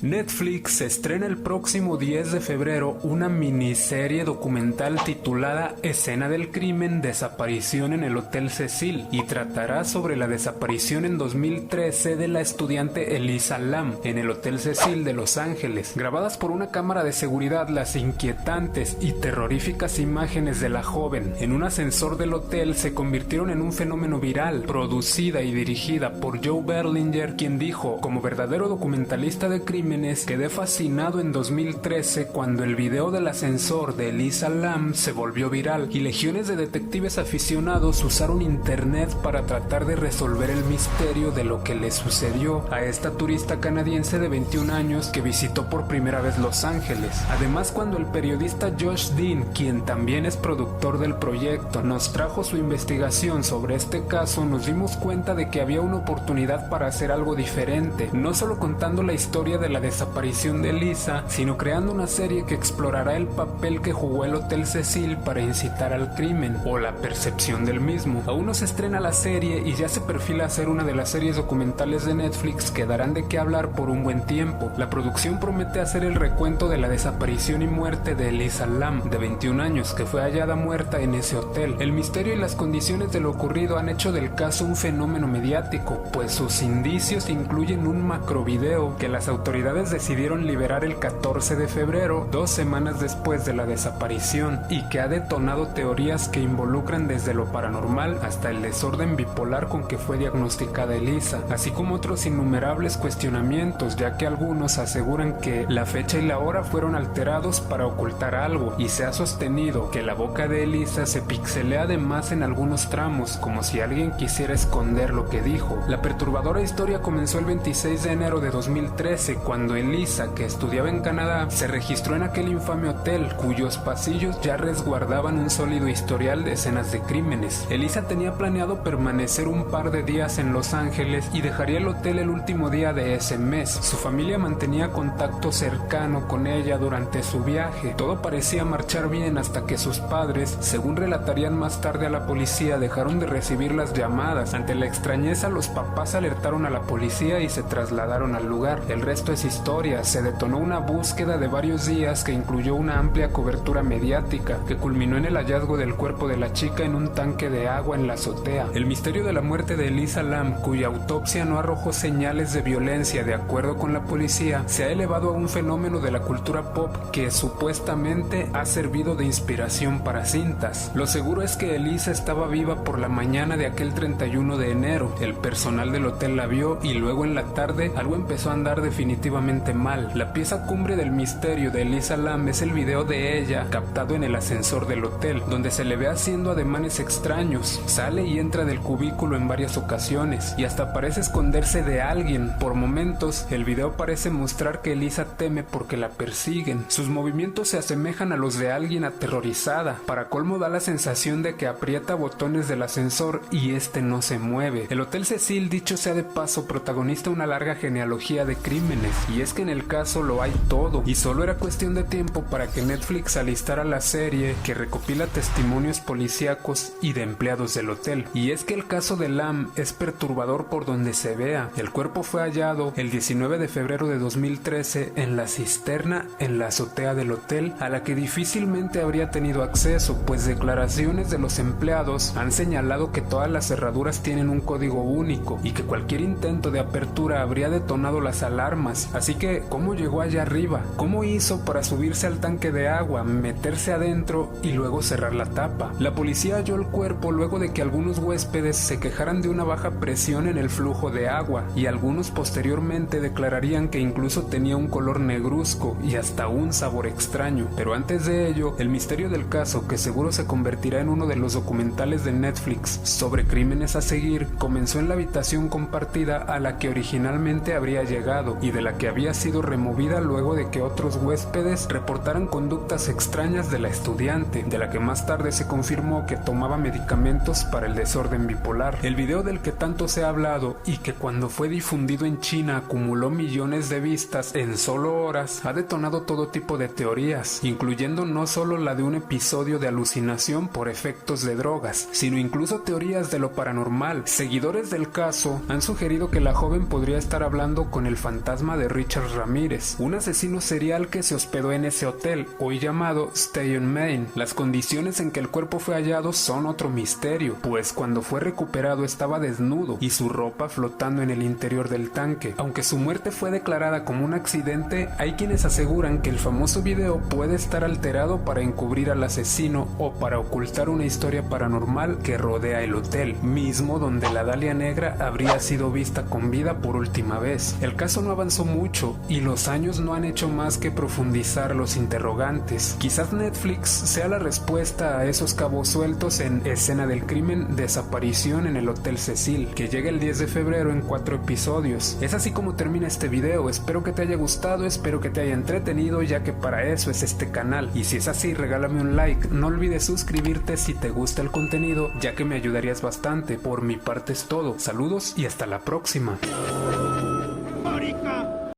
Netflix estrena el próximo 10 de febrero una miniserie documental titulada Escena del crimen, desaparición en el Hotel Cecil, y tratará sobre la desaparición en 2013 de la estudiante Elisa Lam en el Hotel Cecil de Los Ángeles. Grabadas por una cámara de seguridad, las inquietantes y terroríficas imágenes de la joven en un ascensor del hotel se convirtieron en un fenómeno viral. Producida y dirigida por Joe Berlinger, quien dijo: como verdadero documentalista de crímenes, quedé fascinado en 2013 cuando el video del ascensor de Elisa Lam se volvió viral y legiones de detectives aficionados usaron internet para tratar de resolver el misterio de lo que le sucedió a esta turista canadiense de 21 años que visitó por primera vez Los Ángeles. Además, cuando el periodista Josh Dean, quien también es productor del proyecto, nos trajo su investigación sobre este caso, nos dimos cuenta de que había una oportunidad para hacer algo diferente, no solo contando la historia de la desaparición de Elisa, sino creando una serie que explorará el papel que jugó el Hotel Cecil para incitar al crimen, o la percepción del mismo. Aún no se estrena la serie y ya se perfila a ser una de las series documentales de Netflix que darán de qué hablar por un buen tiempo. La producción promete hacer el recuento de la desaparición y muerte de Elisa Lam, de 21 años, que fue hallada muerta en ese hotel. El misterio y las condiciones de lo ocurrido han hecho del caso un fenómeno mediático, pues sus indicios incluyen un macrovideo que las autoridades decidieron liberar el 14 de febrero, 2 semanas después de la desaparición, y que ha detonado teorías que involucran desde lo paranormal hasta el desorden bipolar con que fue diagnosticada Elisa, así como otros innumerables cuestionamientos, ya que algunos aseguran que la fecha y la hora fueron alterados para ocultar algo, y se ha sostenido que la boca de Elisa se pixelea de más en algunos tramos, como si alguien quisiera esconder lo que dijo. La perturbadora historia comenzó el 26 de enero de 2013, cuando Elisa, que estudiaba en Canadá, se registró en aquel infame hotel, cuyos pasillos ya resguardaban un sólido historial de escenas de crímenes. Elisa tenía planeado permanecer un par de días en Los Ángeles y dejaría el hotel el último día de ese mes. Su familia mantenía contacto cercano con ella durante su viaje. Todo parecía marchar bien hasta que sus padres, según relatarían más tarde a la policía, dejaron de recibir las llamadas. Ante la extrañeza, los papás alertaron a la policía y se trasladaron al lugar. El resto es historia. Se detonó una búsqueda de varios días que incluyó una amplia cobertura mediática que culminó en el hallazgo del cuerpo de la chica en un tanque de agua en la azotea. El misterio de la muerte de Elisa Lam, cuya autopsia no arrojó señales de violencia de acuerdo con la policía, se ha elevado a un fenómeno de la cultura pop que supuestamente ha servido de inspiración para cintas. Lo seguro es que Elisa estaba viva por la mañana de aquel 31 de enero. El personal del hotel la vio y luego en la tarde algo empezó a andar definitivamente mal. La pieza cumbre del misterio de Elisa Lam es el video de ella captado en el ascensor del hotel, donde se le ve haciendo ademanes extraños. Sale y entra del cubículo en varias ocasiones y hasta parece esconderse de alguien. Por momentos, el video parece mostrar que Elisa teme porque la persiguen. Sus movimientos se asemejan a los de alguien aterrorizada. Para colmo, da la sensación de que aprieta botones del ascensor y este no se mueve. El Hotel Cecil, dicho sea de paso, protagoniza una larga genealogía de crímenes, y es que en el caso lo hay todo, y solo era cuestión de tiempo para que Netflix alistara la serie que recopila testimonios policíacos y de empleados del hotel. Y es que el caso de Lam es perturbador por donde se vea. El cuerpo fue hallado el 19 de febrero de 2013 en la cisterna en la azotea del hotel, a la que difícilmente habría tenido acceso, pues declaraciones de los empleados han señalado que todas las cerraduras tienen un código único y que cualquier intento de apertura habría detonado las alarmas. Así que, ¿cómo llegó allá arriba? ¿Cómo hizo para subirse al tanque de agua, meterse adentro y luego cerrar la tapa? La policía halló el cuerpo luego de que algunos huéspedes se quejaran de una baja presión en el flujo de agua, y algunos posteriormente declararían que incluso tenía un color negruzco y hasta un sabor extraño. Pero antes de ello, el misterio del caso, que seguro se convertirá en uno de los documentales de Netflix sobre crímenes a seguir, comenzó en la habitación compartida a la que originalmente habría llegado y de la que había sido removida luego de que otros huéspedes reportaran conductas extrañas de la estudiante, de la que más tarde se confirmó que tomaba medicamentos para el desorden bipolar. El video del que tanto se ha hablado y que cuando fue difundido en China acumuló millones de vistas en solo horas, ha detonado todo tipo de teorías, incluyendo no solo la de un episodio de alucinación por efectos de drogas, sino incluso teorías de lo paranormal. Seguidores del caso han sugerido que la joven podría estar hablando con el fantasma de de Richard Ramírez, un asesino serial que se hospedó en ese hotel, hoy llamado Stay on Main. Las condiciones en que el cuerpo fue hallado son otro misterio, pues cuando fue recuperado estaba desnudo y su ropa flotando en el interior del tanque. Aunque su muerte fue declarada como un accidente, hay quienes aseguran que el famoso video puede estar alterado para encubrir al asesino o para ocultar una historia paranormal que rodea el hotel, mismo donde la Dalia Negra habría sido vista con vida por última vez. El caso no avanzó mucho y los años no han hecho más que profundizar los interrogantes. Quizás Netflix sea la respuesta a esos cabos sueltos en Escena del Crimen, Desaparición en el Hotel Cecil, que llega el 10 de febrero en 4 episodios. Es así como termina este video. Espero que te haya gustado, espero que te haya entretenido, ya que para eso es este canal. Y si es así, regálame un like. No olvides suscribirte si te gusta el contenido, ya que me ayudarías bastante. Por mi parte es todo. Saludos y hasta la próxima.